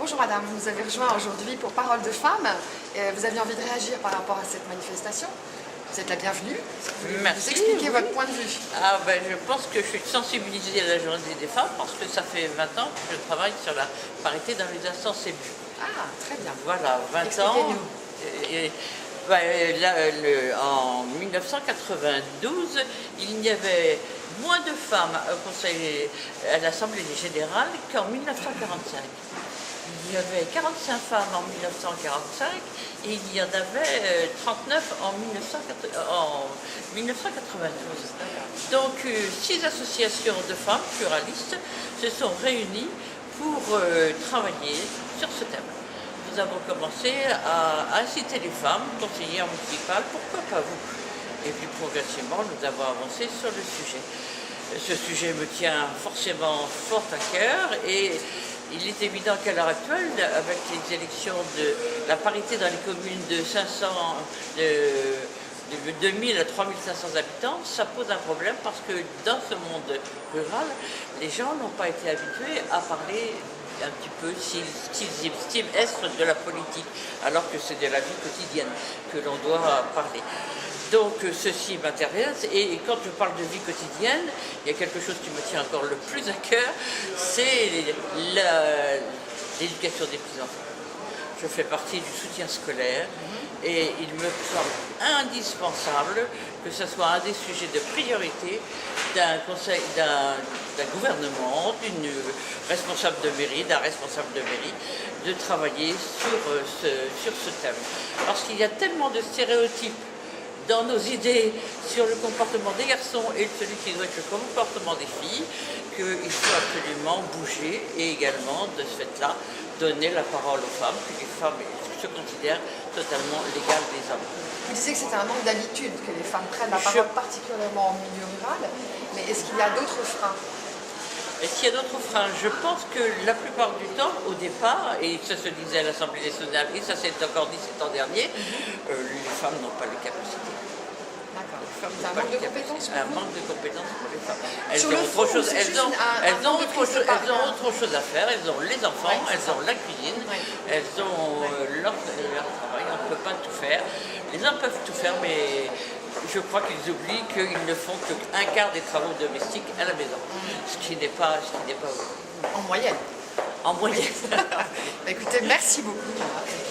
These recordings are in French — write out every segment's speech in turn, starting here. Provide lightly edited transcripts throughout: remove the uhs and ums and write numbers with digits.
Bonjour madame, vous avez rejoint aujourd'hui pour Parole de Femmes. Vous aviez envie de réagir par rapport à cette manifestation. Vous êtes la bienvenue. Merci. Vous expliquer votre point de vue. Je pense que je suis sensibilisée à la journée des femmes parce que ça fait 20 ans que je travaille sur la parité dans les instances élues. Ah, très bien. Voilà, 20 ans. En 1992, il y avait moins de femmes au Conseil, à l'Assemblée générale qu'en 1945. Il y avait 45 femmes en 1945 et il y en avait 39 en 1992. Donc 6 associations de femmes pluralistes se sont réunies pour travailler sur ce thème. Nous avons commencé à inciter les femmes, conseillères municipales, pourquoi pas vous? Et puis progressivement, nous avons avancé sur le sujet. Ce sujet me tient forcément fort à cœur et il est évident qu'à l'heure actuelle, avec les élections de la parité dans les communes de 2000 à 3500 habitants, ça pose un problème parce que dans ce monde rural, les gens n'ont pas été habitués à parler un petit peu s'ils estiment être de la politique, alors que c'est de la vie quotidienne que l'on doit parler. Donc ceci m'intéresse et quand je parle de vie quotidienne, il y a quelque chose qui me tient encore le plus à cœur, c'est l'éducation des petits-enfants. Je fais partie du soutien scolaire et il me semble indispensable que ce soit un des sujets de priorité d'un conseil, d'un gouvernement, d'une responsable de mairie, d'un responsable de mairie, de travailler sur ce thème. Parce qu'il y a tellement de stéréotypes dans nos idées sur le comportement des garçons et celui qui doit être le comportement des filles, qu'il faut absolument bouger et également, de ce fait-là, donner la parole aux femmes, que les femmes se considèrent totalement légales des hommes. Vous disiez que c'était un manque d'habitude que les femmes prennent la parole, particulièrement en milieu rural, mais est-ce qu'il y a d'autres freins? Est-ce qu'il y a d'autres freins? Je pense que la plupart du temps, au départ, et ça se disait à l'Assemblée nationale, et ça s'est encore dit ces temps derniers, les femmes n'ont pas les capacités. D'accord. C'est un manque de compétences pour Un vous? manque de compétences pour les femmes. Elles Sur ont le fond, autre chose, c'est juste elles ont un autre chose à faire, elles ont les enfants, Ouais, elles ont la cuisine, elles ont leur travail, on ne peut pas tout faire. Les hommes peuvent tout faire, mais je crois qu'ils oublient qu'ils ne font qu'un quart des travaux domestiques à la maison, ce qui n'est pas En moyenne. en moyenne. Écoutez, merci beaucoup.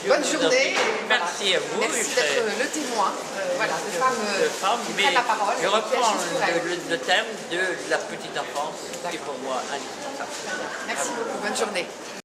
Bonne journée. Merci à vous. Merci d'être le témoin de femmes qui prennent la parole. Je reprends le le thème de la petite enfance, qui est pour moi indispensable. Merci beaucoup. Bonne journée.